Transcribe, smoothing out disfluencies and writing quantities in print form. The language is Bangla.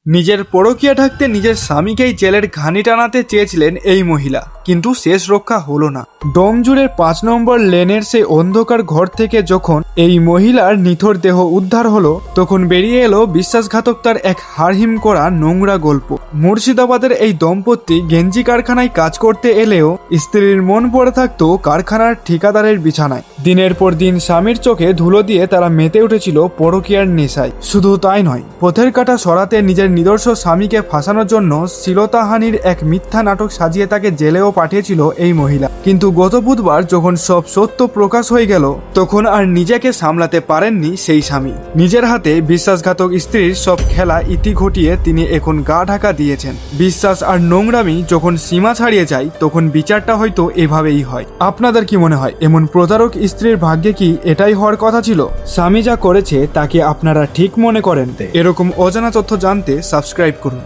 নিজের পরকীয়া ঢাকতে নিজের স্বামীকেই জেলের ঘানি টানাতে চেয়েছিলেন এই মহিলা, কিন্তু শেষ রক্ষা হলো না। ডোমজুড়ের 5 নম্বর লেনের সেই অন্ধকার ঘর থেকে যখন এই মহিলার নিথর দেহ উদ্ধার হলো, তখন বেরিয়ে এলো বিশ্বাসঘাতকতার এক হাড়হিম করা নোংরা গল্প। মুর্শিদাবাদের এই দম্পতি গেঞ্জি কারখানায় কাজ করতে এলেও স্ত্রীর মন পড়ে থাকতো কারখানার ঠিকাদারের বিছানায়। দিনের পর দিন স্বামীর চোখে ধুলো দিয়ে তারা মেতে উঠেছিল পরকীয়ার নেশায়। শুধু তাই নয়, পথের কাঁটা সরাতে নিজের নিদর্শ স্বামীকে ফাঁসানোর জন্য শ্লীলতাহানির এক মিথ্যা নাটক সাজিয়ে তাকে জেলেও পাঠিয়েছিল এই মহিলা। কিন্তু গত বুধবার যখন সব সত্য প্রকাশ হয়ে গেল, তখন আর নিজেকে সামলাতে পারেননি সেই স্বামী। নিজের হাতে বিশ্বাসঘাতক স্ত্রীর সব খেলা ইতি ঘটিয়ে তিনি এখন গা ঢাকা দিয়েছেন। বিশ্বাস আর নোংরামি যখন সীমা ছাড়িয়ে যায়, তখন বিচারটা হয়তো এভাবেই হয়। আপনাদের কি মনে হয়, এমন প্রতারক স্ত্রীর ভাগ্যে কি এটাই হওয়ার কথা ছিল? স্বামী যা করেছে তাকে আপনারা ঠিক মনে করেন? এরকম অজানা তথ্য জানতে সাবস্ক্রাইব করুন।